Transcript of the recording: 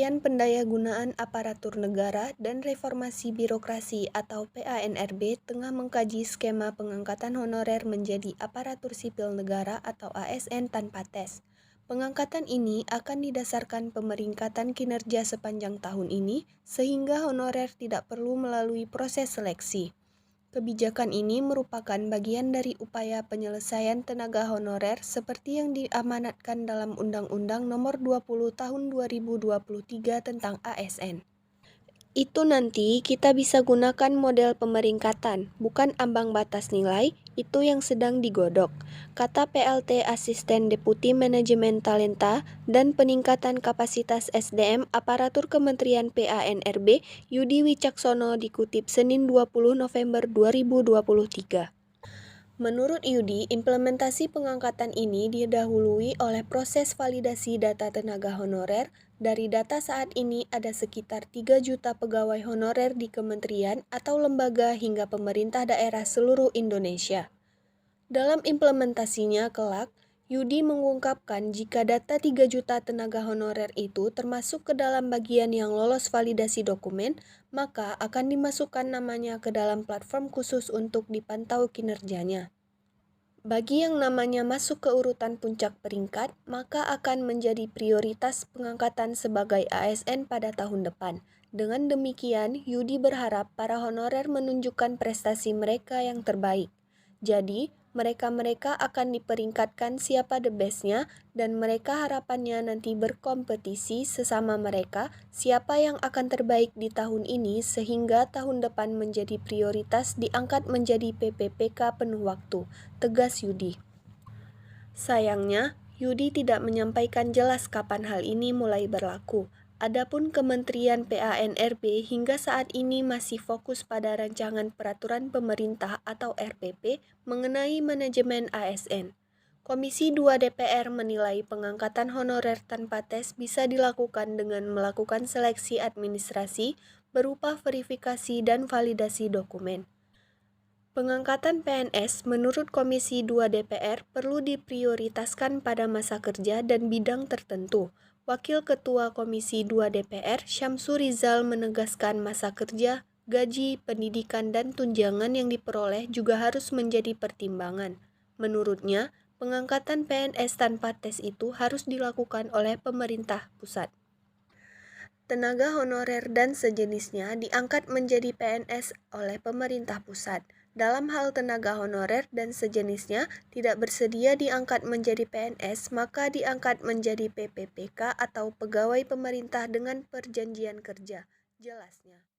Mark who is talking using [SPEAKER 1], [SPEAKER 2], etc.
[SPEAKER 1] Kementerian Pendayagunaan Aparatur Negara dan Reformasi Birokrasi atau PANRB tengah mengkaji skema pengangkatan honorer menjadi aparatur sipil negara atau ASN tanpa tes. Pengangkatan ini akan didasarkan pemeringkatan kinerja sepanjang tahun ini sehingga honorer tidak perlu melalui proses seleksi. Kebijakan ini merupakan bagian dari upaya penyelesaian tenaga honorer seperti yang diamanatkan dalam Undang-Undang Nomor 20 Tahun 2023 tentang ASN. Itu nanti kita bisa gunakan model pemeringkatan, bukan ambang batas nilai, itu yang sedang digodok, kata PLT Asisten Deputi Manajemen Talenta dan Peningkatan Kapasitas SDM Aparatur Kementerian PANRB Yudi Wicaksono dikutip Senin 20 November 2023. Menurut Yudi, implementasi pengangkatan ini didahului oleh proses validasi data tenaga honorer. Dari data saat ini ada sekitar 3 juta pegawai honorer di kementerian atau lembaga hingga pemerintah daerah seluruh Indonesia. Dalam implementasinya kelak, Yudi mengungkapkan jika data 3 juta tenaga honorer itu termasuk ke dalam bagian yang lolos validasi dokumen, maka akan dimasukkan namanya ke dalam platform khusus untuk dipantau kinerjanya. Bagi yang namanya masuk ke urutan puncak peringkat, maka akan menjadi prioritas pengangkatan sebagai ASN pada tahun depan. Dengan demikian, Yudi berharap para honorer menunjukkan prestasi mereka yang terbaik. Jadi, mereka-mereka akan diperingkatkan siapa the best-nya dan mereka harapannya nanti berkompetisi sesama mereka siapa yang akan terbaik di tahun ini sehingga tahun depan menjadi prioritas diangkat menjadi PPPK penuh waktu, tegas Yudi. Sayangnya, Yudi tidak menyampaikan jelas kapan hal ini mulai berlaku. Adapun Kementerian PANRB hingga saat ini masih fokus pada rancangan peraturan pemerintah atau RPP mengenai manajemen ASN. Komisi 2 DPR menilai pengangkatan honorer tanpa tes bisa dilakukan dengan melakukan seleksi administrasi berupa verifikasi dan validasi dokumen. Pengangkatan PNS menurut Komisi 2 DPR perlu diprioritaskan pada masa kerja dan bidang tertentu. Wakil Ketua Komisi 2 DPR, Syamsu Rizal menegaskan masa kerja, gaji, pendidikan, dan tunjangan yang diperoleh juga harus menjadi pertimbangan. Menurutnya, pengangkatan PNS tanpa tes itu harus dilakukan oleh pemerintah pusat. Tenaga honorer dan sejenisnya diangkat menjadi PNS oleh pemerintah pusat. Dalam hal tenaga honorer dan sejenisnya tidak bersedia diangkat menjadi PNS, maka diangkat menjadi PPPK atau pegawai pemerintah dengan perjanjian kerja, jelasnya.